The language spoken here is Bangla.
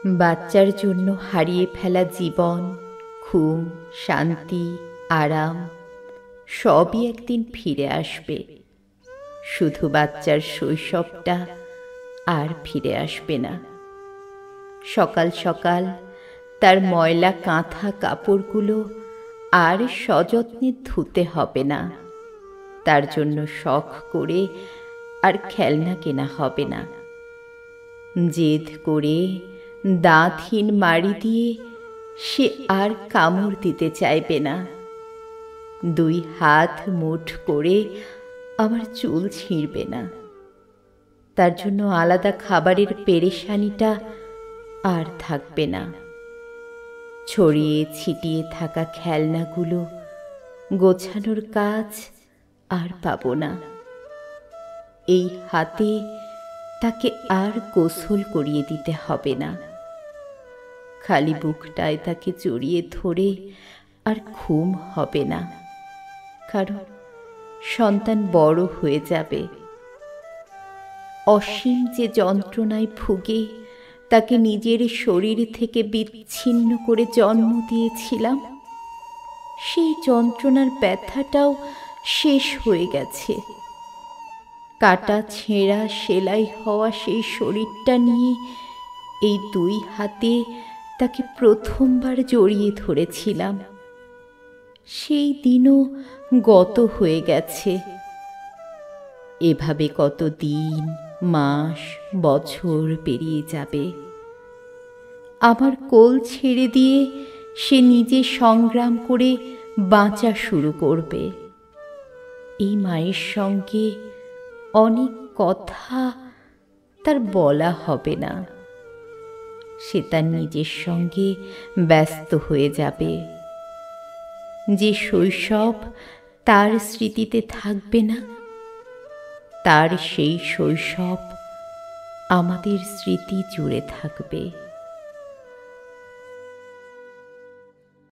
বাচ্চার জন্য হারিয়ে ফেলা জীবন, ঘুম, শান্তি, আরাম সবই একদিন ফিরে আসবে। শুধু বাচ্চার শৈশবটা আর ফিরে আসবে না। সকাল সকাল তার ময়লা কাঁথা কাপড়গুলো আর সযত্নে ধুতে হবে না। তার জন্য শখ করে আর খেলনা কেনা হবে না। জেদ করে দাঁতহীন মাড়ি দিয়ে সে আর কামড় দিতে চাইবে না। 2 হাত মুঠ করে আমার চুল ছিঁড়বে না। তার জন্য আলাদা খাবারের পেরেশানিটা আর থাকবে না। ছড়িয়ে ছিটিয়ে থাকা খেলনাগুলো গোছানোর কাজ আর পাবো না। এই হাতে তাকে আর গোসল করিয়ে দিতে হবে না। খালি বুকটায় তাকে জড়িয়ে ধরে আর ঘুম হবে না, কারণ সন্তান বড় হয়ে যাবে। অসীম যে যন্ত্রণায় ভুগে তাকে নিজের শরীর থেকে বিচ্ছিন্ন করে জন্ম দিয়েছিলাম, সেই যন্ত্রণার ব্যথাটাও শেষ হয়ে গেছে। কাটা ছেঁড়া সেলাই হওয়া সেই শরীরটা নিয়ে এই 2 হাতে তাকে প্রথমবার জড়িয়ে ধরেছিলাম। সেই দিনও গত হয়ে গেছে। এভাবে কত দিন, মাস, বছর পেরিয়ে যাবে। আমার কোল ছেড়ে দিয়ে সে নিজে সংগ্রাম করে বাঁচা শুরু করবে। এই মায়ের সঙ্গে অনেক কথা তার বলা হবে না। সে তার নিজের সঙ্গে ব্যস্ত হয়ে যাবে। যে শৈশব তার স্মৃতিতে থাকবে না, তার সেই শৈশব আমাদের স্মৃতি জুড়ে থাকবে।